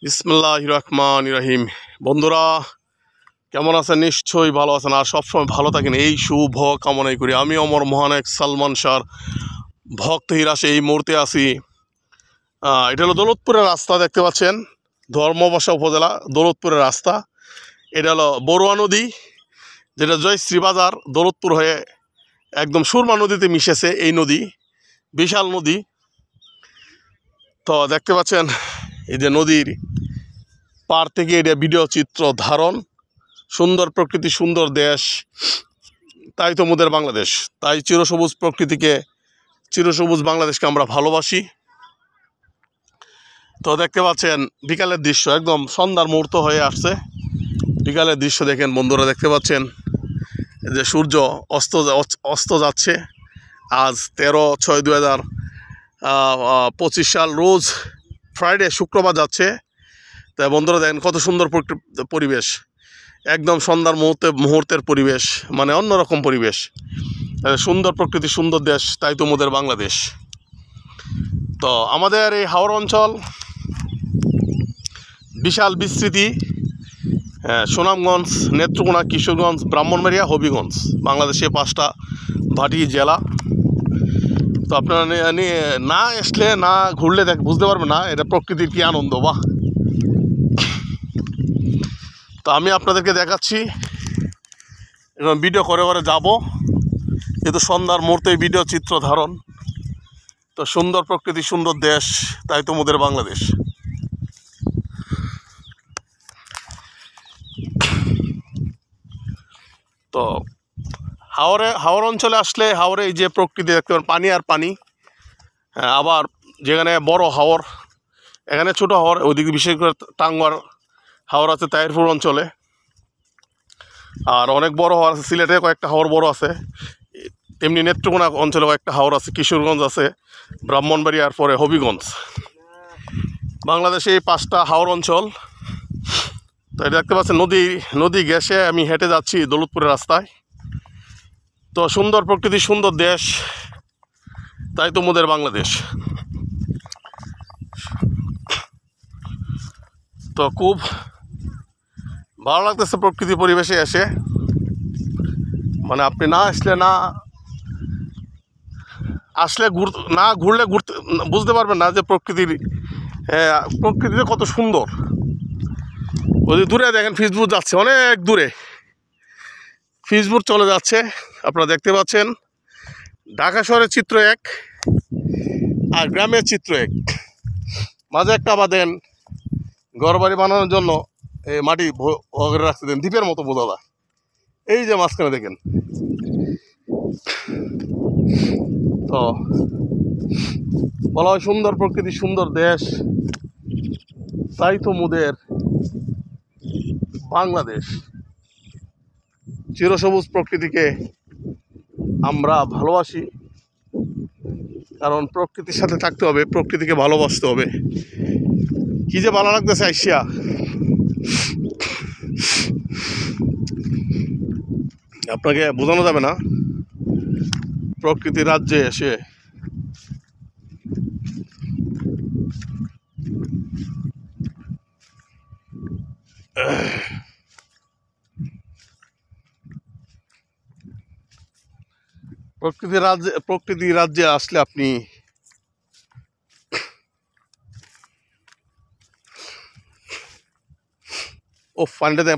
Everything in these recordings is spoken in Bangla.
বিসমিল্লাহির রহমানির রহিম। বন্ধুরা কেমন আছেন? নিশ্চয়ই ভালো আছেন আর সবসময় ভালো থাকেন এই শুভ কামনাই করি। আমি অমর মহানায়ক সালমান শাহর ভক্ত হিরাসে এই মুহূর্তে আছি। এটা হলো দৌলতপুরের রাস্তা, দেখতে পাচ্ছেন, ধর্মবাসা উপজেলা দৌলতপুরের রাস্তা। এটা হলো বড়ুয়া নদী, যেটা জয়শ্রী বাজার দৌলতপুর হয়ে একদম সুরমা নদীতে মিশেছে। এই নদী বিশাল নদী। তো দেখতে পাচ্ছেন এই যে নদীর পার থেকে এটা ভিডিও চিত্র ধারণ। সুন্দর প্রকৃতি, সুন্দর দেশ, তাই তো মোদের বাংলাদেশ। তাই চিরসবুজ প্রকৃতিকে, চিরসবুজ বাংলাদেশকে আমরা ভালোবাসি। তো দেখতে পাচ্ছেন বিকালের দৃশ্য, একদম সন্ধ্যার মুহূর্ত হয়ে আসছে। বিকালের দৃশ্য দেখেন বন্ধুরা, দেখতে পাচ্ছেন যে সূর্য অস্ত যাচ্ছে। আজ 13/6/2025 সাল, রোজ ফ্রাইডে, শুক্রবার যাচ্ছে। তাই বন্ধুরা দেখেন কত সুন্দর পরিবেশ, একদম সন্ধ্যার মুহূর্তের পরিবেশ, মানে অন্যরকম পরিবেশ। সুন্দর প্রকৃতি, সুন্দর দেশ, তাই তো মোদের বাংলাদেশ। তো আমাদের এই হাওড় অঞ্চল বিশাল বিস্তৃতি। সুনামগঞ্জ, নেত্রকোনা, কিশোরগঞ্জ, ব্রাহ্মণবাড়িয়া, হবিগঞ্জ, বাংলাদেশে 5টা ভাটি জেলা। তো আপনারা না আসলে, না ঘুরলে বুঝতে পারবেন না এটা প্রকৃতির কি আনন্দ। বাহ! তো আমি আপনাদেরকে দেখাচ্ছি, এবং ভিডিও করে করে যাব, যেহেতু সন্ধ্যার মুহূর্তে ভিডিও চিত্র ধারণ। তো সুন্দর প্রকৃতি, সুন্দর দেশ, তাই তো মোদের বাংলাদেশ। তো হাওড় অঞ্চলে আসলে হাওড়ে এই যে প্রকৃতি দেখতে পারেন, পানি আর পানি। আবার যেখানে বড় হাওর, এখানে ছোটো হাওর, ওইদিকে বিশেষ করে টাঙ্গুয়ার হাওর আছে তাহিরপুর অঞ্চলে। আর অনেক বড় হাওর আছে সিলেটে, কয়েকটা হাওর বড় আছে। তেমনি নেত্রকোনা অঞ্চলে কয়েকটা হাওর আছে, কিশোরগঞ্জ আছে, ব্রাহ্মণবাড়িয়ার পরে হবিগঞ্জ। বাংলাদেশে এই 5টা হাওর অঞ্চল। তো এটা দেখতে পাচ্ছেন নদী গ্যাসে আমি হেঁটে যাচ্ছি দৌলতপুরের রাস্তায়। তো সুন্দর প্রকৃতি, সুন্দর দেশ, তাই তো মোদের বাংলাদেশ। তো খুব ভালো লাগতেছে প্রকৃতি পরিবেশে এসে। মানে আপনি না ঘুরলে বুঝতে পারবেন না যে প্রকৃতিতে কত সুন্দর। ওই দূরে দেখেন ফেসবুক যাচ্ছে, অনেক দূরে ফেসবুক চলে যাচ্ছে। আপনারা দেখতে পাচ্ছেন ঢাকা শহরের চিত্র এক আর গ্রামের চিত্র এক। মাঝে একটা বাঁধেন ঘরবাড়ি বানানোর জন্য মাটি ভরে রাখতে দেন, দ্বীপের মতো বোঝা যায়। এই যে মাঝখানে দেখেন। তো বলা হয় সুন্দর প্রকৃতি, সুন্দর দেশ, তাই তো মোদের বাংলাদেশ। চিরসবুজ প্রকৃতিকে আমরা ভালোবাসি, কারণ প্রকৃতির সাথে থাকতে হবে, প্রকৃতিকে ভালোবাসতে হবে। কি যে ভালো লাগতেছে আইসিয়া, আপনাকে বোঝানো যাবে না। প্রকৃতির রাজ্যে এসে প্রকৃতির রাজ্যে আসলে আপনি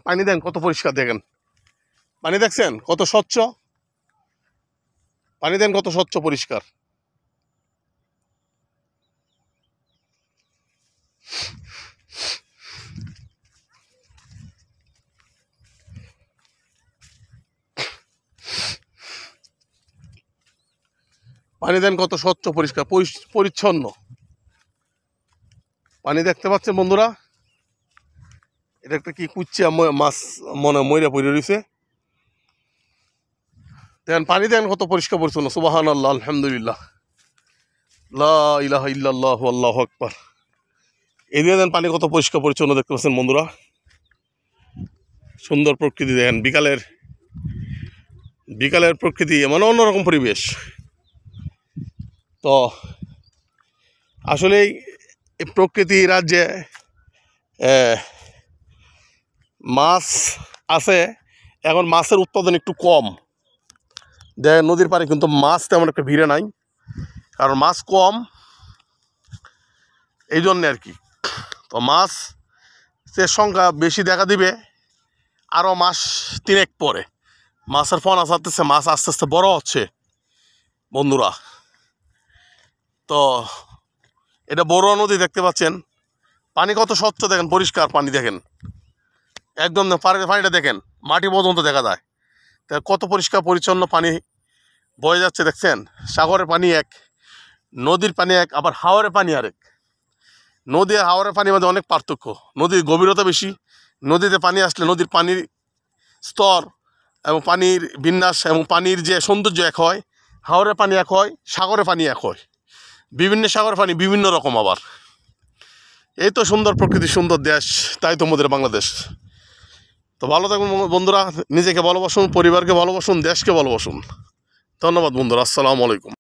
পানি দেন কত পরিষ্কার, দেখেন পানি দেখছেন কত স্বচ্ছ, পানি দেন কত স্বচ্ছ পরিষ্কার। পানি দেন কত স্বচ্ছ পরিষ্কার পরিচ্ছন্ন পানি, দেখতে পাচ্ছেন বন্ধুরা। এটা একটা কি কুচ্চা মাছ মনে ময়রা পড়ে রয়েছে। দেখেন পানি দেন কত পরিষ্কার পরিচ্ছন্ন। সুবহানাল্লাহ, আলহামদুলিল্লাহ, লা ইলাহা ইল্লাল্লাহু আল্লাহু আকবার। এই দিয়ে দেন পানি কত পরিষ্কার পরিচ্ছন্ন, দেখতে পাচ্ছেন বন্ধুরা। সুন্দর প্রকৃতি দেখেন, বিকালের প্রকৃতি, মানে অন্যরকম পরিবেশ। তো আসলেই এই প্রকৃতি রাজ্যে মাছ আছে, এখন মাছের উৎপাদন একটু কম। দেখেন নদীর পাড়ে কিন্তু মাছ তেমন একটা ভিড়ে নাই, কারণ মাছ কম, এই জন্যে আর কি। তো মাছের সংখ্যা বেশি দেখা দিবে আরও মাস 3 পরে। মাছের ফনা ছাড়তেছে, মাছ আস্তে আস্তে বড় হচ্ছে বন্ধুরা। তো এটা বড়ুয়া নদী দেখতে পাচ্ছেন, পানি কত স্বচ্ছ দেখেন, পরিষ্কার পানি দেখেন, একদম পানিটা দেখেন মাটি পর্যন্ত দেখা যায়। তা কত পরিষ্কার পরিচ্ছন্ন পানি বয়ে যাচ্ছে দেখছেন। সাগরের পানি এক, নদীর পানি এক, আবার হাওরের পানি আরেক। নদী আর হাওরের পানির মধ্যে অনেক পার্থক্য। নদীর গভীরতা বেশি, নদীতে পানি আসলে নদীর পানির স্তর এবং পানির বিন্যাস এবং পানির যে সৌন্দর্য এক হয়। হাওরের পানি এক হয়, সাগরের পানি এক হয়। বিভিন্ন সাগরের পানি বিভিন্ন রকম। আবার এই তো সুন্দর প্রকৃতি, সুন্দর দেশ, তাই তো আমাদের বাংলাদেশ। তো ভালো থাকুন বন্ধুরা, নিজেকে ভালোবাসুন, পরিবারকে ভালোবাসুন, দেশকে ভালোবাসুন। ধন্যবাদ বন্ধুরা, আসসালামু আলাইকুম।